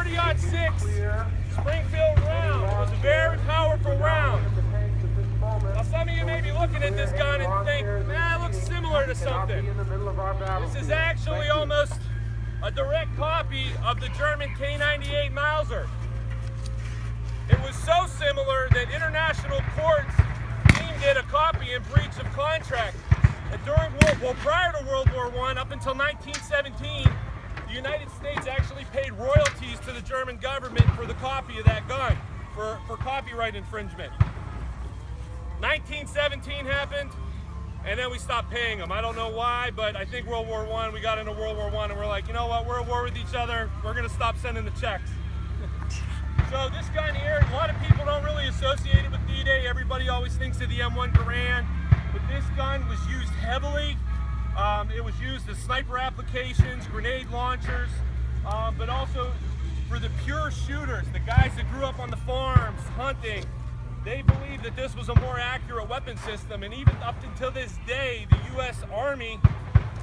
.30-06 Springfield round. It was a very powerful round. Now some of you may be looking at this gun and think, it looks similar to something. This is actually almost a direct copy of the German K98 Mauser. It was so similar that international courts deemed it a copy in breach of contract. And prior to World War I, up until 1917, the United States actually paid royalties to the German government for the copy of that gun, for copyright infringement. 1917 happened, and then we stopped paying them. I don't know why, but I think World War I, we got into World War I, and we're like, you know what, we're at war with each other, we're gonna stop sending the checks. So this gun here, a lot of people don't really associate it with D-Day. Everybody always thinks of the M1 Garand, but this gun was used heavily. It was used as sniper applications, grenade launchers, but also for the pure shooters, the guys that grew up on the farms, hunting. They believed that this was a more accurate weapon system, and even up until this day, the U.S. Army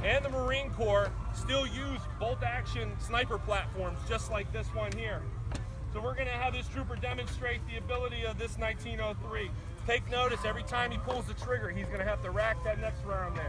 and the Marine Corps still use bolt-action sniper platforms just like this one here. So we're going to have this trooper demonstrate the ability of this 1903. Take notice, every time he pulls the trigger, he's going to have to rack that next round in.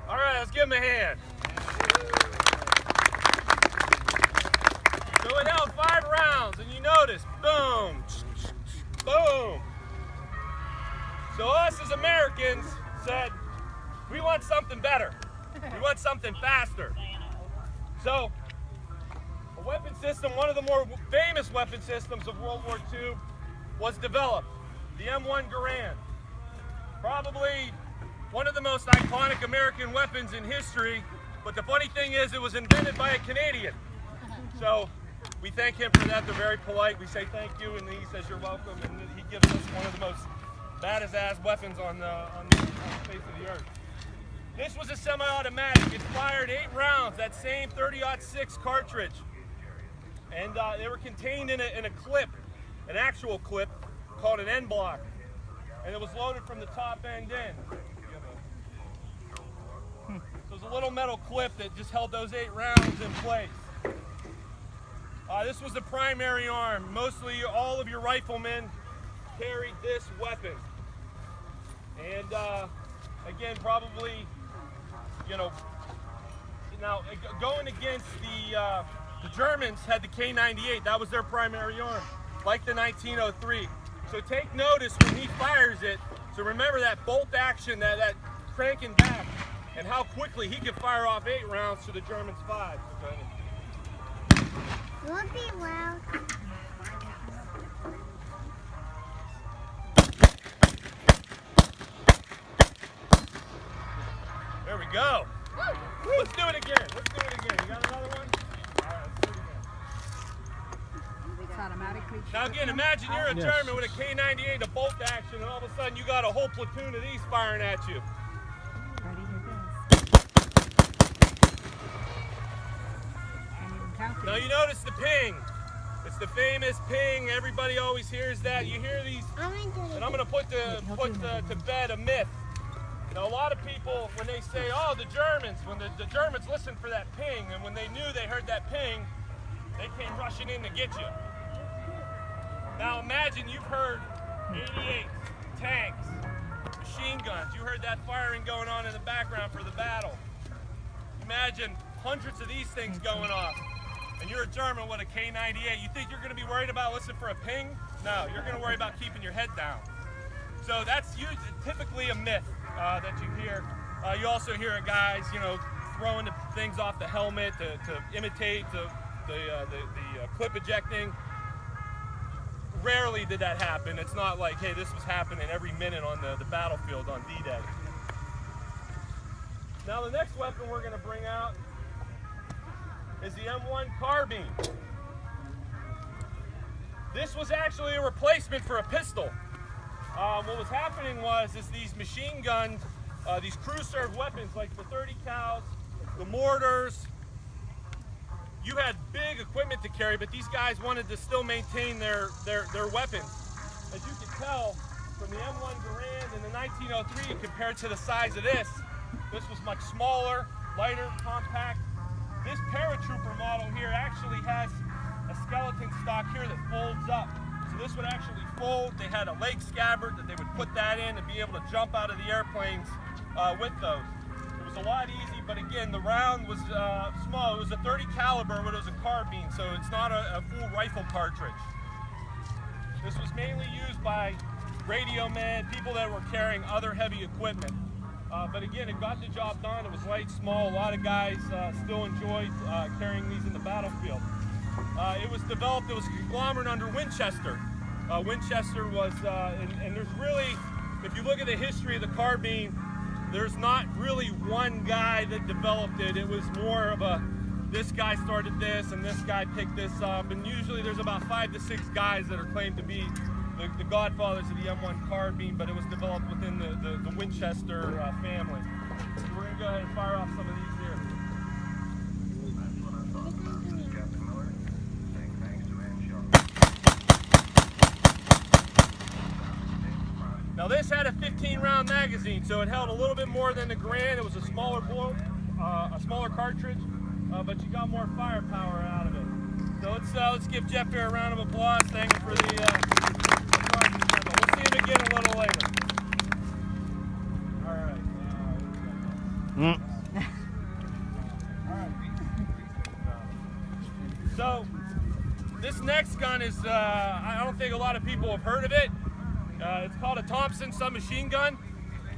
All right, let's give him a hand. So it held 5 rounds, and you notice, boom, boom. So us as Americans said, we want something better. We want something faster. So a weapon system, one of the more famous weapon systems of World War II, was developed, the M1 Garand. Probably one of the most iconic American weapons in history, but the funny thing is it was invented by a Canadian. So we thank him for that. They're very polite. We say thank you, and he says you're welcome, and he gives us one of the most baddest-ass weapons on the face of the earth. This was a semi-automatic. It fired 8 rounds, that same .30-06 cartridge. And they were contained in a clip, an actual clip, called an end block. And it was loaded from the top end in. So it was a little metal clip that just held those 8 rounds in place. This was the primary arm. Mostly all of your riflemen carried this weapon. And again, probably, now going against the Germans had the K98. That was their primary arm, like the 1903. So take notice when he fires it. So remember that bolt action, that cranking back, and how quickly he could fire off 8 rounds to the Germans 5. Okay? Won't be loud. There we go. Let's do it again. Let's do it again. You got another one? All right, let's do it again. It's automatically. Now again, imagine you're a German with a K98, a bolt action, and all of a sudden you got a whole platoon of these firing at you. Ready, here goes. Can't even count it. Now you notice the ping. It's the famous ping. Everybody always hears that. You hear these, and I'm going to put to bed a myth. Now a lot of people, when they say, oh, the Germans, when the Germans listened for that ping, and when they knew they heard that ping, they came rushing in to get you. Now imagine you've heard 88 tanks, machine guns. You heard that firing going on in the background for the battle. Imagine hundreds of these things going off, and you're a German with a K98. You think you're going to be worried about listening for a ping? No, you're going to worry about keeping your head down. So that's typically a myth that you hear. You also hear guys, throwing the things off the helmet to imitate the clip ejecting. Rarely did that happen. It's not like, hey, this was happening every minute on the battlefield on D-Day. Now the next weapon we're going to bring out is the M1 carbine. This was actually a replacement for a pistol. What was happening was these machine guns these crew-served weapons like the 30 cals, the mortars. You had big equipment to carry, but these guys wanted to still maintain their weapons. As you can tell from the M1 Garand in the 1903 compared to the size of this was much smaller, lighter, compact. This Paratrooper model here actually has a skeleton stock here that folds up. So this would actually fold. They had a leg scabbard that they would put that in and be able to jump out of the airplanes with those. It was a lot easy, but again, the round was small. It was a 30 caliber, but it was a carbine, so it's not a full rifle cartridge. This was mainly used by radio men, people that were carrying other heavy equipment. But again, it got the job done. It was light, small. A lot of guys still enjoyed carrying these in the battlefield. It was developed, it was a conglomerate under Winchester. Winchester was, and there's really, if you look at the history of the carbine, there's not really one guy that developed it. It was more of a, this guy started this and this guy picked this up. And usually there's about 5 to 6 guys that are claimed to be the godfathers of the M1 carbine, but it was developed within the Winchester family. So we're going to go ahead and fire off some of these here. Now this had a 15-round magazine, so it held a little bit more than the Garand. It was a smaller bullet, a smaller cartridge, but you got more firepower out of it. So let's give Jeff here a round of applause. Thank you for the cartridge. We'll see him again a little later. All right. All right. So this next gun is, I don't think a lot of people have heard of it. It's called a Thompson submachine gun.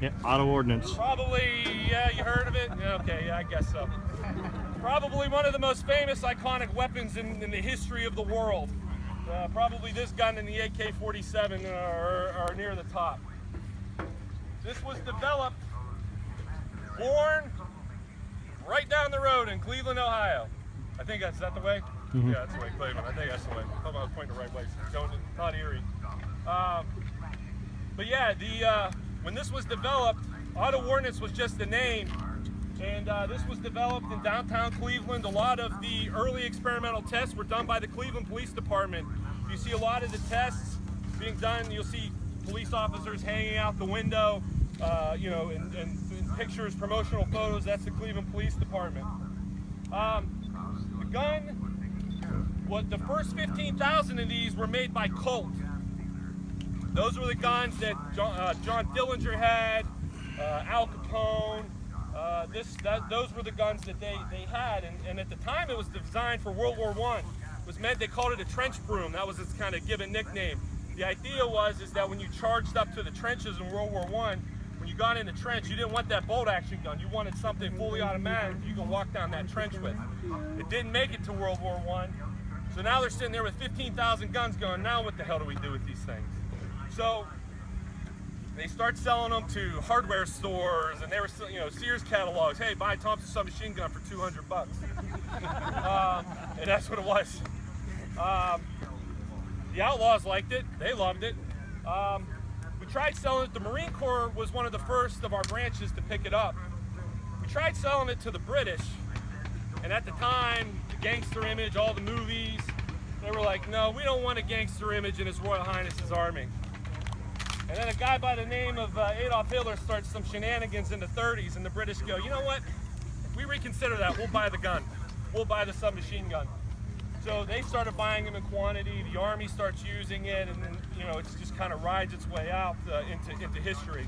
Yeah, auto ordnance. Probably, yeah, you heard of it? Yeah, okay, yeah, I guess so. Probably one of the most famous iconic weapons in the history of the world. Probably this gun and the AK-47 are near the top. This was developed, born right down the road in Cleveland, Ohio. I think is that the way? Mm-hmm. Yeah, that's the way, Cleveland. I think that's the way. I thought I was pointing the right way. Going to Todd Erie. But yeah, when this was developed, auto ordnance was just the name, and this was developed in downtown Cleveland. A lot of the early experimental tests were done by the Cleveland Police Department. You see a lot of the tests being done. You'll see police officers hanging out the window, you know, in pictures, promotional photos. That's the Cleveland Police Department. The gun, the first 15,000 of these were made by Colt. Those were the guns that John Dillinger had, Al Capone. Those were the guns that they had, and at the time it was designed for World War I. It was meant, they called it a trench broom. That was its kind of given nickname. The idea was that when you charged up to the trenches in World War I, when you got in the trench, you didn't want that bolt action gun. You wanted something fully automatic you can walk down that trench with. It didn't make it to World War I, so now they're sitting there with 15,000 guns going, now what the hell do we do with these things? So they start selling them to hardware stores, and they were, you know, Sears catalogs. Hey, buy a Thompson submachine gun for $200. And that's what it was. The Outlaws liked it. They loved it. We tried selling it. The Marine Corps was one of the first of our branches to pick it up. We tried selling it to the British, and at the time, the gangster image, all the movies, they were like, no, we don't want a gangster image in His Royal Highness's army. And then a guy by the name of Adolf Hitler starts some shenanigans in the 30s, and the British go, you know what, if we reconsider that, we'll buy the gun. We'll buy the submachine gun. So they started buying them in quantity, the Army starts using it, and then, you know, it just kind of rides its way out into history.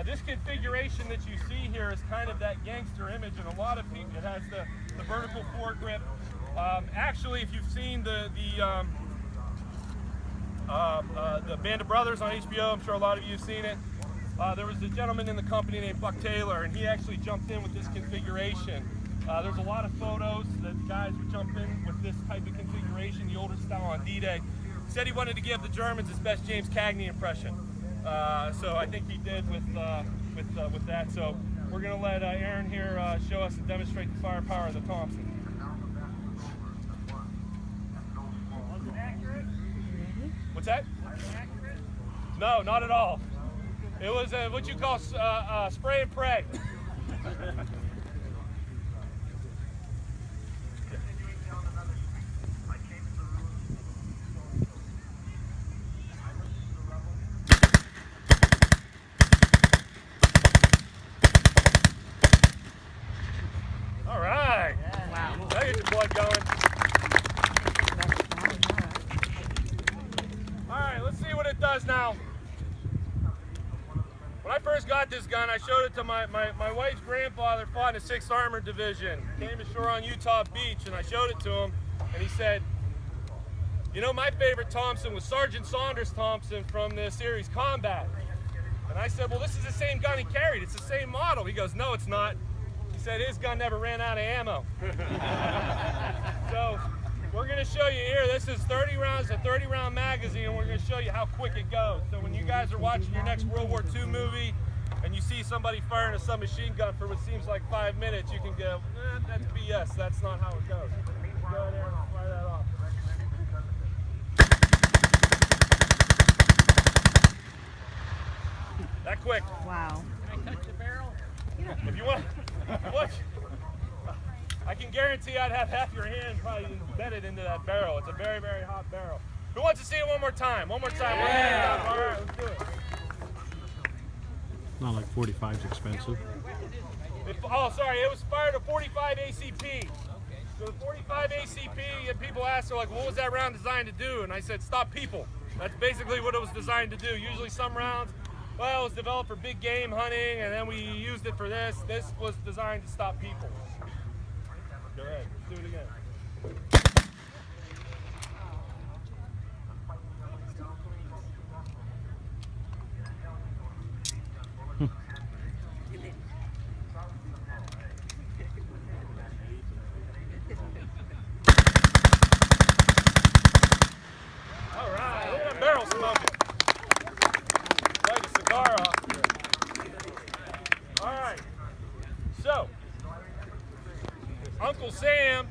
This configuration that you see here is kind of that gangster image, and a lot of people, it has the vertical foregrip. Actually, if you've seen the Band of Brothers on HBO, I'm sure a lot of you have seen it. There was a gentleman in the company named Buck Taylor, and he actually jumped in with this configuration. There's a lot of photos that guys would jump in with this type of configuration, the older style on D-Day. Said he wanted to give the Germans his best James Cagney impression. So I think he did with that. So we're going to let Aaron here show us and demonstrate the firepower of the Thompson. Was it accurate? What's that? Was it accurate? No, not at all. It was what you call spray and pray. All right. Wow. Now get your blood going. All right, let's see what it does now. When I first got this gun, I showed it to my wife's grandfather, fought in the 6th Armored Division. Came ashore on Utah Beach, and I showed it to him, and he said, you know, my favorite Thompson was Sergeant Saunders Thompson from the series Combat. And I said, well, this is the same gun he carried. It's the same model. He goes, no, it's not. He said his gun never ran out of ammo. So we're going to show you here. This is 30 rounds, a 30-round magazine, and we're going to show you how quick it goes. So when you guys are watching your next World War II movie and you see somebody firing a submachine gun for what seems like 5 minutes, you can go, that's BS. That's not how it goes. Go in there and fire that off. That quick. Wow. Can I touch the barrel? If you want, what? I can guarantee I'd have half your hand probably embedded into that barrel. It's a very, very hot barrel. Who wants to see it one more time? One more time. Yeah. All right, let's do it. Not like 45's expensive. Oh, sorry, it was fired at 45 ACP. So the 45 ACP, and people ask, they're like, what was that round designed to do? And I said, stop people. That's basically what it was designed to do. Usually some rounds, well, it was developed for big game hunting, and then we used it for this. This was designed to stop people. Go ahead, let's do it again. All right, look at that barrel smoking. Light a cigar off. All right, so Uncle Sam,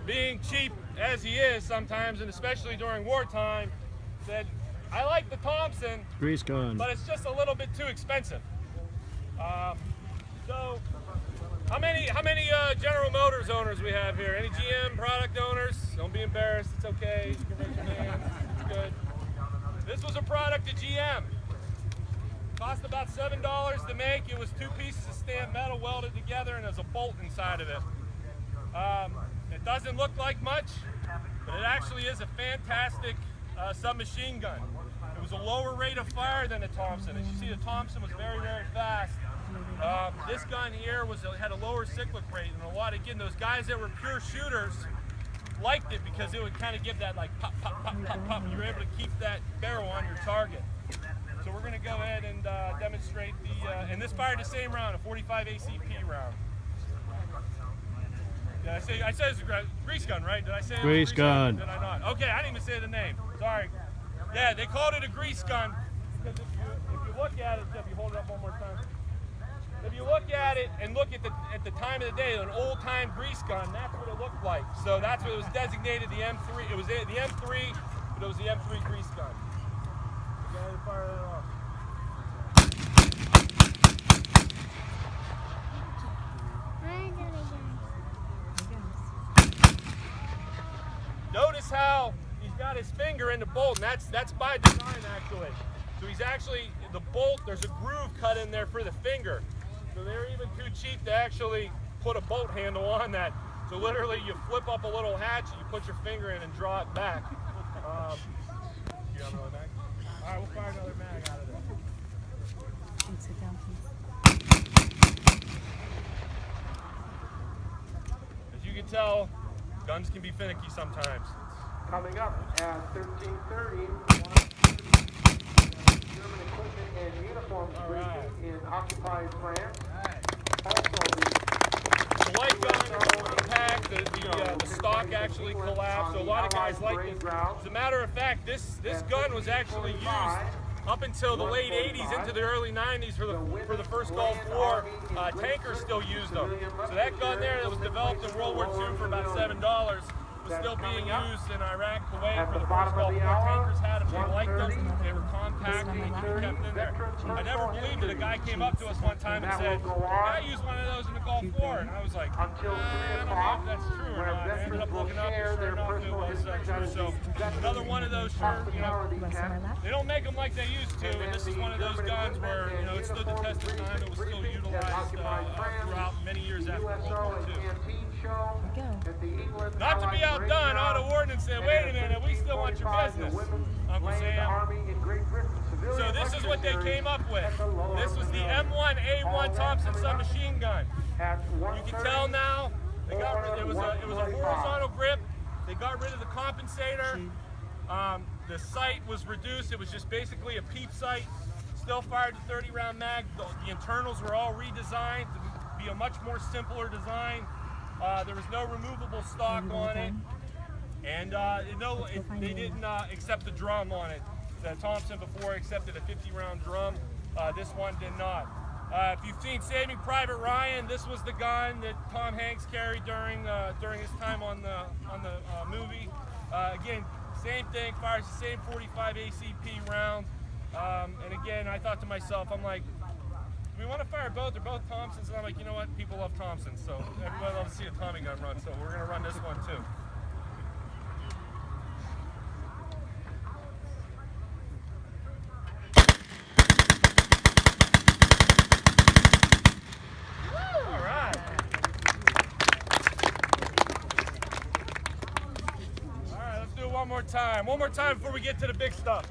being cheap as he is sometimes, and especially during wartime, said, I like the Thompson, Grease gun. but it's just a little bit too expensive. So, how many General Motors owners we have here? Any GM product owners? Don't be embarrassed, it's okay. You can raise your hand, it's good. This was a product of GM. Cost about $7 to make. It was 2 pieces of stamped metal welded together, and there's a bolt inside of it. It doesn't look like much, but it actually is a fantastic submachine gun. It was a lower rate of fire than the Thompson. As you see, the Thompson was very, very fast. This gun here had a lower cyclic rate, and again, those guys that were pure shooters liked it because it would kind of give that like pop, pop, pop, pop, pop. You were able to keep that barrel on your target. So we're going to go ahead and demonstrate and this fired the same round, a 45 ACP round. Did I said it's a grease gun, right? Did I say it was a Grease gun. Did I not? Okay, I didn't even say the name. Sorry. Yeah, they called it a grease gun because if you look at it, if you hold it up one more time, if you look at it and look at the time of the day, an old-time grease gun, that's what it looked like. So that's what it was designated, the M3. It was the M3, but it was the M3 grease gun. Go ahead and fire that off. Notice how he's got his finger in the bolt, and that's by design actually. So he's actually, the bolt, there's a groove cut in there for the finger. So they're even too cheap to actually put a bolt handle on that. So literally you flip up a little hatch, you put your finger in and draw it back. You got another mag? All right, we'll fire another mag out of there. Sit down, please. As you can tell, guns can be finicky sometimes. Coming up at 13:30, German equipment and uniforms briefing in occupied France. Also, The light gun impact, the stock actually collapsed, so a lot of guys like this. As a matter of fact, this gun was actually used up until the late 80s into the early 90s for the first Gulf War. Tankers still used them. So that gun there that was developed in World War II for about $7 was still being used in Iraq, Kuwait, At where the the first bottom of Gulf the War hour, tankers had them. They liked them. 1:30, They were compact and they could be kept in there. I never believed it. A guy came up to us one time and said, "I used one of those in the Gulf War," and I was like, until 3 I don't know o'clock, if that's true or where not. I ended up veterans will looking up, share and sure their enough, it personal was history. true. So another one of those, sure, you know, Hospitality camp. they don't make them like they used to, and this is one of those guns where, you know, it stood the test of time. It was still utilized throughout many years after World War II. Not to be outdone, Auto Ordnance said, "Wait a minute, we still want your business, Uncle Sam." So this is what they came up with. This was the M1A1 Thompson submachine gun. You can tell now, they got rid, it was a horizontal grip. They got rid of the compensator. The sight was reduced. It was just basically a peep sight. Still fired the 30-round mag. The internals were all redesigned to be a much more simpler design. There was no removable stock on it, and they didn't accept the drum on it. The Thompson before accepted a 50-round drum. This one did not. If you've seen Saving Private Ryan, this was the gun that Tom Hanks carried during his time on the movie. Again, same thing, fires the same 45 ACP round. And again, I thought to myself, I'm like, we want to fire both. They're both Thompsons, and I'm like, you know what? People love Thompsons, so everybody loves to see a Tommy gun run. So we're gonna run this one too. All right. All right, let's do it one more time. One more time before we get to the big stuff.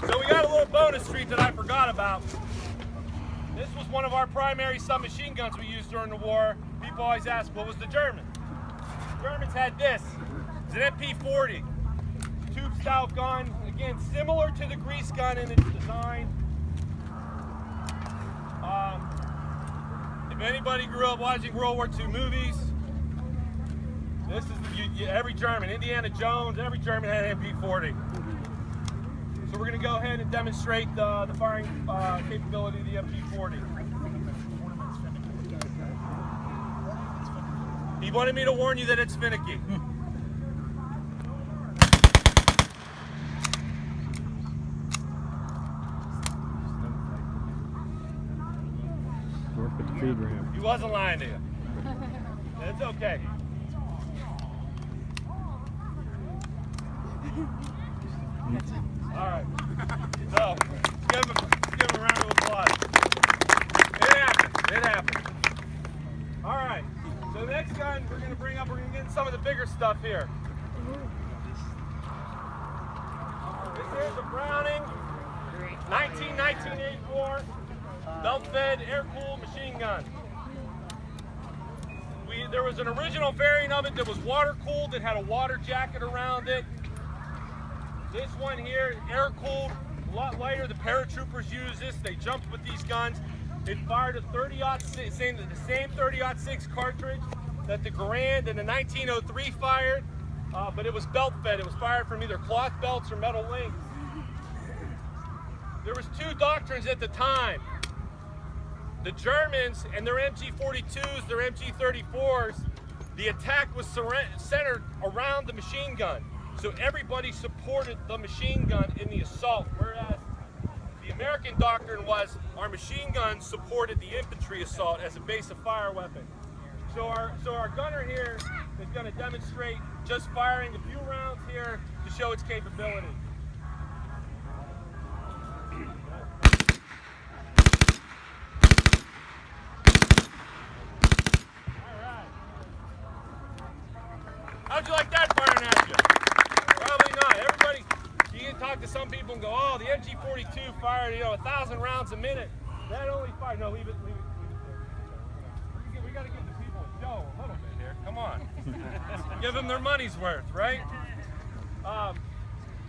So we got a little bonus treat that I forgot about. This was one of our primary submachine guns we used during the war. People always ask, what was the German? The Germans had this. It's an MP40 tube style gun. Again, similar to the grease gun in its design. If anybody grew up watching World War II movies, this is every German, Indiana Jones, every German had an MP40. So we're going to go ahead and demonstrate the firing capability of the MP40. He wanted me to warn you that it's finicky. Work with the feed ramp. He wasn't lying to you. It's okay. All right. So, give him a round of applause. It happened. It happened. All right. So the next gun we're going to bring up, we're going to get into some of the bigger stuff here. This is a Browning 1984 belt-fed air-cooled machine gun. There was an original variant of it that was water-cooled. It had a water jacket around it. This one here, air-cooled, a lot lighter. The paratroopers use this. They jumped with these guns. It fired a 30-06, the same 30-06 cartridge that the Garand in the 1903 fired, but it was belt-fed. It was fired from either cloth belts or metal links. There was two doctrines at the time. The Germans and their MG42s, their MG34s, the attack was centered around the machine gun. So everybody supported the machine gun in the assault, whereas the American doctrine was our machine guns supported the infantry assault as a base of fire weapon. So our gunner here is going to demonstrate just firing a few rounds here to show its capability. How'd you like that firing at you? Probably not. Everybody, you can talk to some people and go, oh, the MG42 fired, 1,000 rounds a minute. That only fired, no, leave it there. We got to give the people a show a little bit here. Come on. Give them their money's worth, right?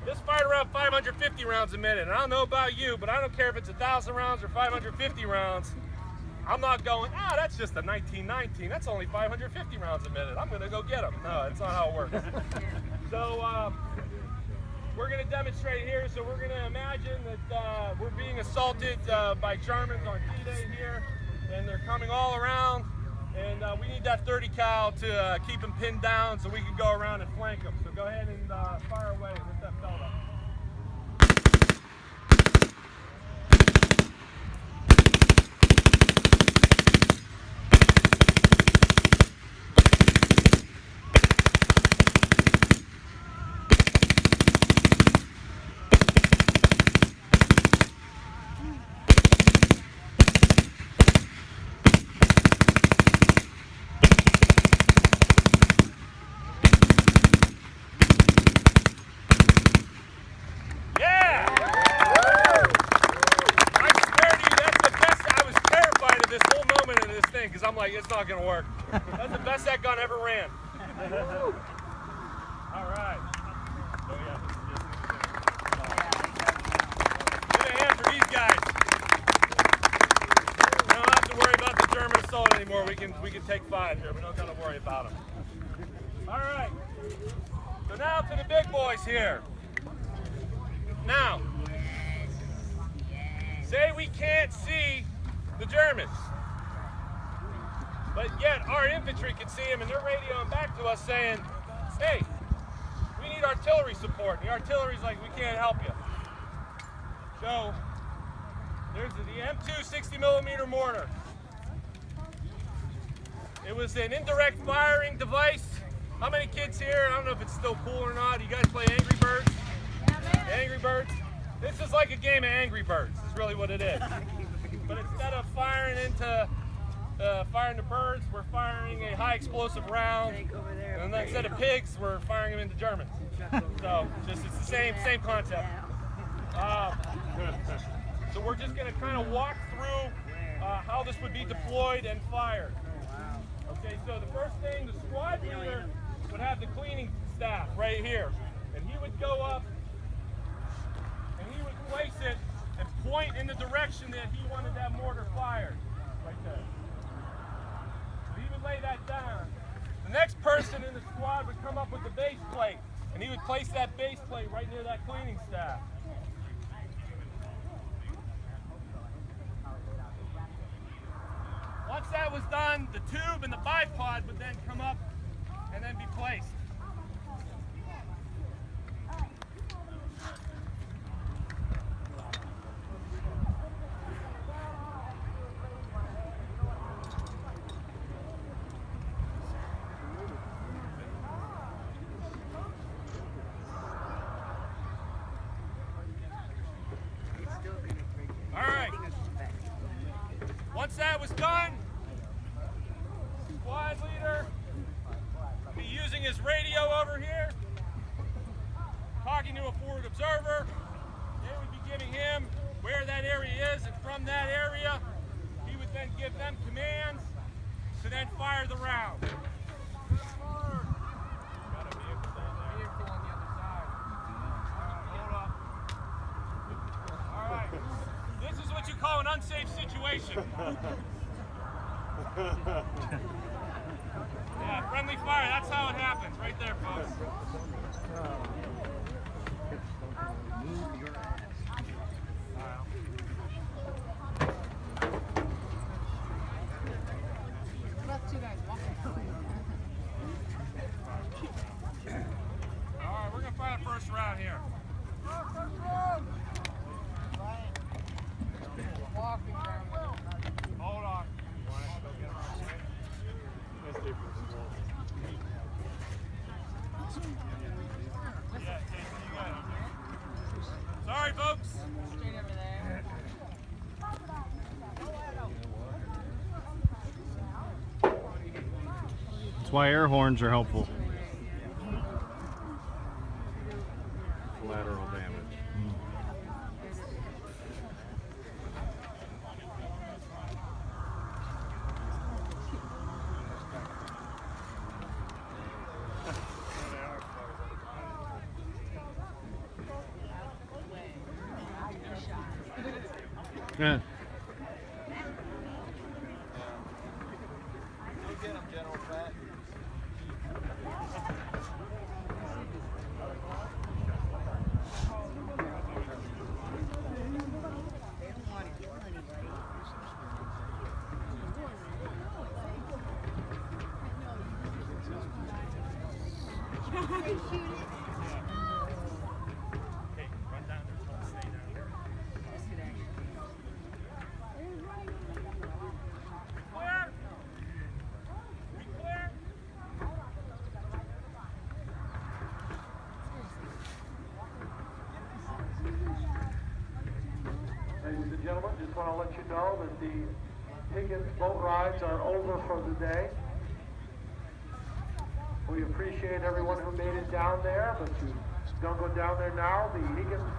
This fired around 550 rounds a minute. And I don't know about you, but I don't care if it's 1,000 rounds or 550 rounds. I'm not going, that's just a 1919. That's only 550 rounds a minute. I'm going to go get them. No, that's not how it works. So we're going to demonstrate here. So we're going to imagine that we're being assaulted by Germans on D-Day here, and they're coming all around. And we need that 30 cal to keep them pinned down so we can go around and flank them. So go ahead and fire away with that belt up. Because I'm like, it's not going to work. That's the best that gun ever ran. All right. Oh, yeah. Give a hand for these guys. We don't have to worry about the German assault anymore. We can take 5 here. We don't got to worry about them. All right. So now to the big boys here. Now, say we can't see the Germans. But yet our infantry can see them, and they're radioing back to us saying, hey, we need artillery support. And the artillery's like, we can't help you. So there's the M2 60mm mortar. It was an indirect firing device. How many kids here? I don't know if it's still cool or not. You guys play Angry Birds? Angry Birds? This is like a game of Angry Birds. It's really what it is. But instead of firing the birds, we're firing a high explosive round, and then instead of pigs, we're firing them into Germans. So it's the same concept. So we're just going to kind of walk through how this would be deployed and fired. Okay, so the first thing, the squad leader would have the cleaning staff right here, and he would go up and he would place it and point in the direction that he wanted that mortar fired, right there. Lay that down. The next person in the squad would come up with the base plate, and he would place that base plate right near that cleaning staff. Once that was done, the tube and the bipod would then come up and then be placed. Once that was done, squad leader would be using his radio over here, talking to a forward observer. They would be giving him where that area is, and from that area, he would then give them commands to then fire the round. Got a vehicle down there. Vehicle on the other side. Hold up. All right. This is what you call an unsafe situation. Yeah, friendly fire, that's how it happens, right there, folks. Move your ass. Left 2 guys walking. All right, we're going to fire the first round here. Walking down. Hold on. Yeah, Jason, you got it. Sorry, folks. Straight over there. That's why air horns are helpful. Collateral damage. Shot. Yeah. run down there. Tell them to stay down there. Clear? We clear? Ladies and gentlemen, just want to let you know that the Higgins boat rides are over for the day. We appreciate everyone who made it down there, but you don't go down there now. The Higgins